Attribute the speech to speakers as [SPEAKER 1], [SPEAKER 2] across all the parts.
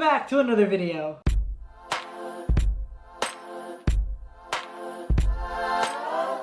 [SPEAKER 1] back to another video.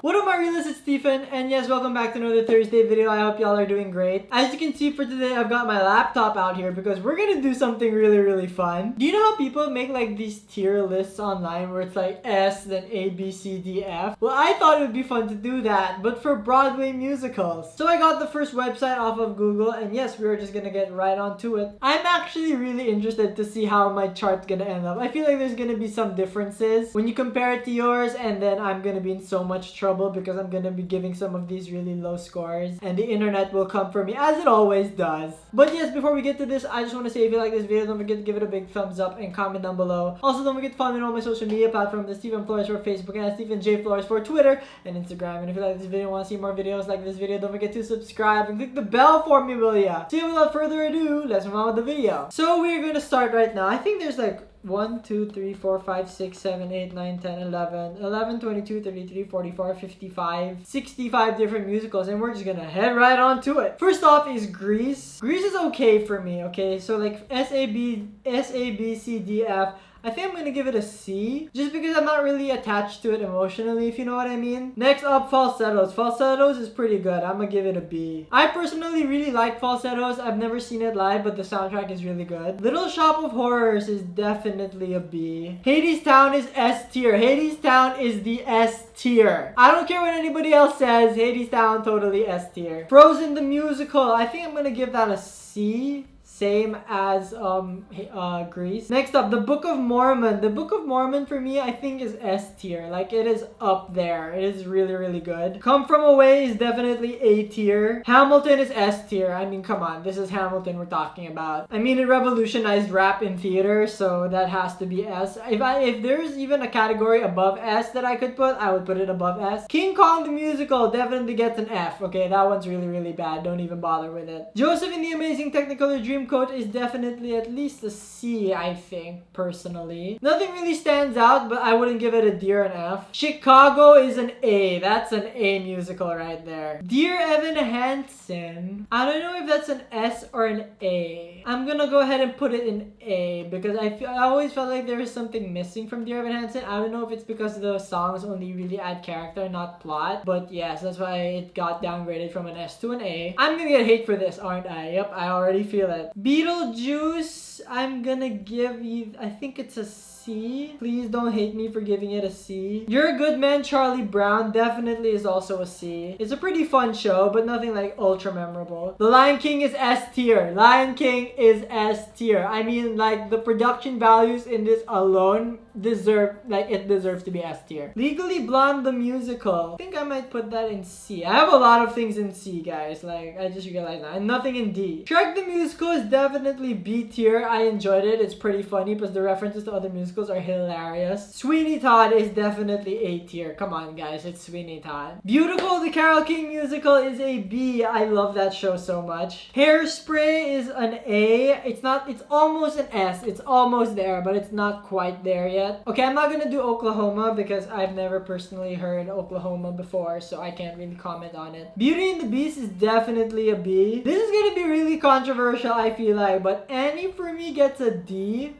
[SPEAKER 1] What up my realists, it's Stephen, and yes, welcome back to another Thursday video. I hope y'all are doing great. As you can see for today, I've got my laptop out here because we're gonna do something really fun. Do you know how people make like these tier lists online where it's like S, then A, B, C, D, F? Well, I thought it would be fun to do that, but for Broadway musicals. So I got the first website off of Google, and yes, we are just gonna get right onto it. I'm actually really interested to see how my chart's gonna end up. I feel like there's gonna be some differences when you compare it to yours, and then I'm gonna be in so much trouble because I'm gonna be giving some of these really low scores and the internet will come for me as it always does. But yes, before we get to this, I just want to say if you like this video, don't forget to give it a big thumbs up and comment down below. Also, don't forget to follow me on all my social media platforms, the Stephen Flores for Facebook and Stephen J Flores for Twitter and Instagram. And if you like this video and want to see more videos like this video, don't forget to subscribe and click the bell for me, will ya? So without further ado, let's move on with the video. So we're gonna start right now. I think there's like 1, 2, 3, 4, 5, 6, 7, 8, 9, 10, 11, 22, 33, 44, 55, 65 different musicals, and we're just gonna head right on to it. First off is Grease. Grease is okay for me, okay? So like S, A, B, C, D, F. I think I'm gonna give it a C, just because I'm not really attached to it emotionally, if you know what I mean. Next up, Falsettos. Falsettos is pretty good. I'm gonna give it a B. I personally really like Falsettos. I've never seen it live, but the soundtrack is really good. Little Shop of Horrors is definitely a B. Hadestown is S tier. Hadestown is the S tier. I don't care what anybody else says. Hadestown, totally S tier. Frozen the musical. I think I'm gonna give that a C. Same as Grease. Next up, the Book of Mormon. The Book of Mormon for me, I think is S tier. Like, it is up there. It is really good. Come From Away is definitely A tier. Hamilton is S tier. I mean, come on. This is Hamilton we're talking about. I mean, it revolutionized rap in theater, so that has to be S. If there's even a category above S that I could put, I would put it above S. King Kong the Musical definitely gets an F. Okay, that one's really bad. Don't even bother with it. Joseph and the Amazing Technicolor Dreamcoat is definitely at least a C, I think, personally. Nothing really stands out, but I wouldn't give it a D or an F. Chicago is an A. That's an A musical right there. Dear Evan Hansen, I don't know if that's an S or an A. I'm gonna go ahead and put it in A because I always felt like there was something missing from Dear Evan Hansen. I don't know if it's because the songs only really add character, not plot. But yes, that's why it got downgraded from an S to an A. I'm gonna get hate for this, aren't I? Yep, I already feel it. Beetlejuice, I'm gonna give you, I think it's a C. Please don't hate me for giving it a C. You're a Good Man, Charlie Brown definitely is also a C. It's a pretty fun show, but nothing like ultra memorable. The Lion King is S tier. Lion King is S tier. I mean, like, the production values in this alone deserves to be S tier. Legally Blonde the Musical, I think I might put that in C. I have a lot of things in C, guys. Like, I just realized that. And nothing in D. Shrek the Musical is definitely B tier. I enjoyed it. It's pretty funny because the references to other musicals are hilarious. Sweeney Todd is definitely A tier. Come on, guys. It's Sweeney Todd. Beautiful the Carole King Musical is a B. I love that show so much. Hairspray is an A. It's almost an S. It's almost there, but it's not quite there yet. Okay, I'm not gonna do Oklahoma because I've never personally heard Oklahoma before, so I can't really comment on it. Beauty and the Beast is definitely a B. This is gonna be really controversial, I feel like, but Annie for me gets a D.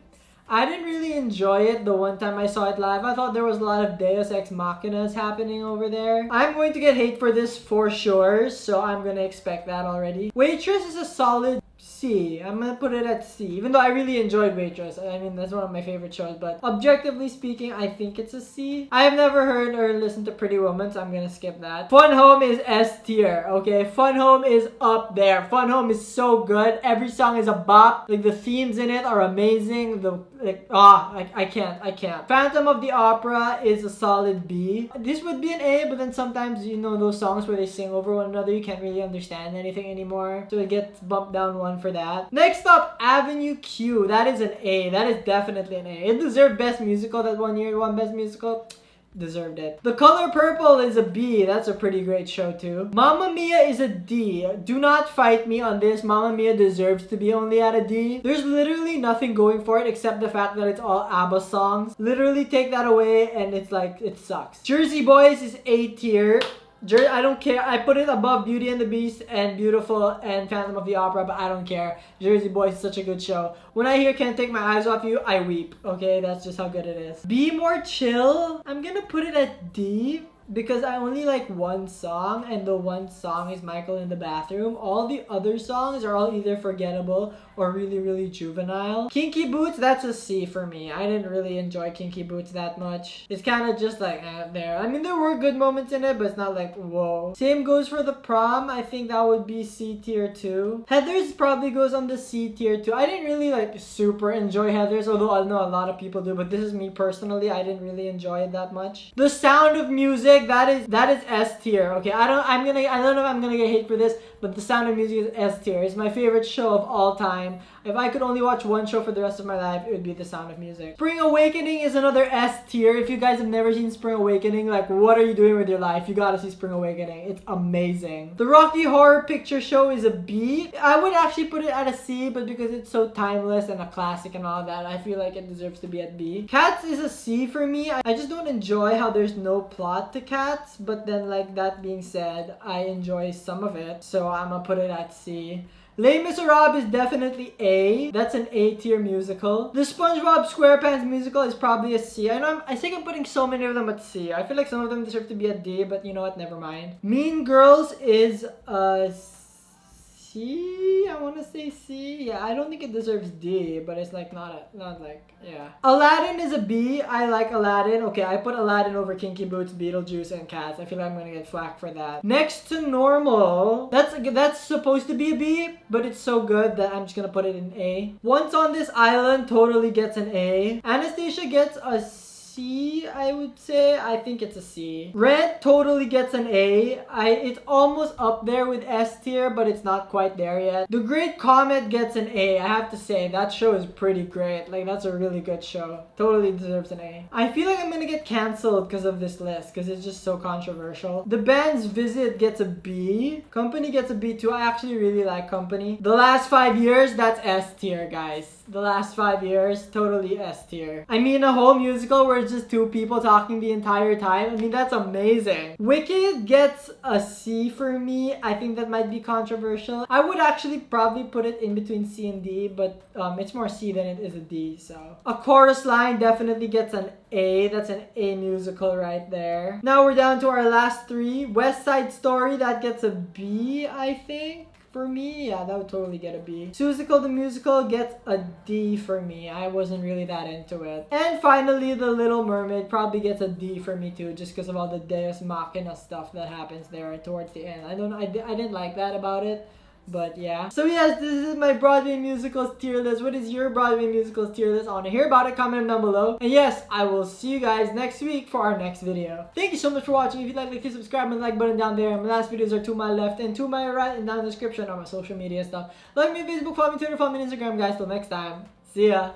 [SPEAKER 1] I didn't really enjoy it the one time I saw it live. I thought there was a lot of Deus Ex Machinas happening over there. I'm going to get hate for this for sure, so I'm gonna expect that already. Waitress is a solid C. I'm gonna put it at C, even though I really enjoyed Waitress. I mean, that's one of my favorite shows, but objectively speaking, I think it's a C. I have never heard or listened to Pretty Woman, so I'm gonna skip that. Fun Home is S tier, okay? Fun Home is up there. Fun Home is so good. Every song is a bop. Like, the themes in it are amazing. I can't. Phantom of the Opera is a solid B. This would be an A, but then sometimes, you know, those songs where they sing over one another, you can't really understand anything anymore, so it gets bumped down one for that. Next up, Avenue Q. That is an A. That is definitely an A. It deserved Best Musical that one year. It won Best Musical. Deserved it. The Color Purple is a B. That's a pretty great show too. Mamma Mia is a D. Do not fight me on this. Mamma Mia deserves to be only at a D. There's literally nothing going for it except the fact that it's all ABBA songs. Literally take that away and it's like, it sucks. Jersey Boys is A tier. I don't care. I put it above Beauty and the Beast and Beautiful and Phantom of the Opera, but I don't care. Jersey Boys is such a good show. When I hear Can't Take My Eyes Off You, I weep. Okay, that's just how good it is. Be More Chill, I'm gonna put it at D. Because I only like one song, and the one song is Michael in the Bathroom. All the other songs are all either forgettable or really, really juvenile. Kinky Boots, that's a C for me. I didn't really enjoy Kinky Boots that much. It's kind of just like there. I mean, there were good moments in it, but it's not like, whoa. Same goes for The Prom. I think that would be C tier 2. Heathers probably goes on the C tier 2. I didn't really like super enjoy Heathers, although I know a lot of people do, but this is me personally. I didn't really enjoy it that much. The Sound of Music, that is S tier. Okay, I don't know if I'm gonna get hate for this, but The Sound of Music is S tier. It's my favorite show of all time. If I could only watch one show for the rest of my life, it would be The Sound of Music. Spring Awakening is another S tier. If you guys have never seen Spring Awakening, like, what are you doing with your life? You gotta see Spring Awakening. It's amazing. The Rocky Horror Picture Show is a B. I would actually put it at a C, but because it's so timeless and a classic and all that, I feel like it deserves to be at B. Cats is a C for me. I just don't enjoy how there's no plot to Cats, but then, like, that being said, I enjoy some of it, so I'm gonna put it at C. Les Miserables is definitely A. That's an A tier musical. The SpongeBob SquarePants musical is probably a C. I think I'm putting so many of them at C. I feel like some of them deserve to be at D, but you know what? Never mind. Mean Girls is a C. I want to say C. Yeah, I don't think it deserves D, but it's like not like, yeah. Aladdin is a B. I like Aladdin. Okay, I put Aladdin over Kinky Boots, Beetlejuice, and Cats. I feel like I'm gonna get flack for that. Next to Normal. That's supposed to be a B, but it's so good that I'm just gonna put it in A. Once on This Island totally gets an A. Anastasia gets a C, I would say. I think it's a C. Rent totally gets an A. It's almost up there with S tier, but it's not quite there yet. The Great Comet gets an A. I have to say, that show is pretty great. Like, that's a really good show. Totally deserves an A. I feel like I'm gonna get canceled because of this list, because it's just so controversial. The Band's Visit gets a B. Company gets a B too. I actually really like Company. The Last 5 Years, that's S tier, guys. The Last 5 Years, totally S tier. I mean, a whole musical where it's just two people talking the entire time. I mean, that's amazing. Wicked gets a C for me. I think that might be controversial. I would actually probably put it in between C and D, but it's more C than it is a D, so. A Chorus Line definitely gets an A. That's an A musical right there. Now we're down to our last three. West Side Story, that gets a B, I think. For me, yeah, that would totally get a B. Seussical the Musical gets a D for me. I wasn't really that into it. And finally, The Little Mermaid probably gets a D for me too, just because of all the Deus Machina stuff that happens there towards the end. I didn't like that about it. But yeah. So yes, this is my Broadway musicals tier list. What is your Broadway musicals tier list? I want to hear about it. Comment down below. And yes, I will see you guys next week for our next video. Thank you so much for watching. If you'd like to subscribe and the like button down there. My last videos are to my left and to my right, and down in the description are my social media stuff. Like me on Facebook, follow me on Twitter, follow me on Instagram, guys. Till next time. See ya.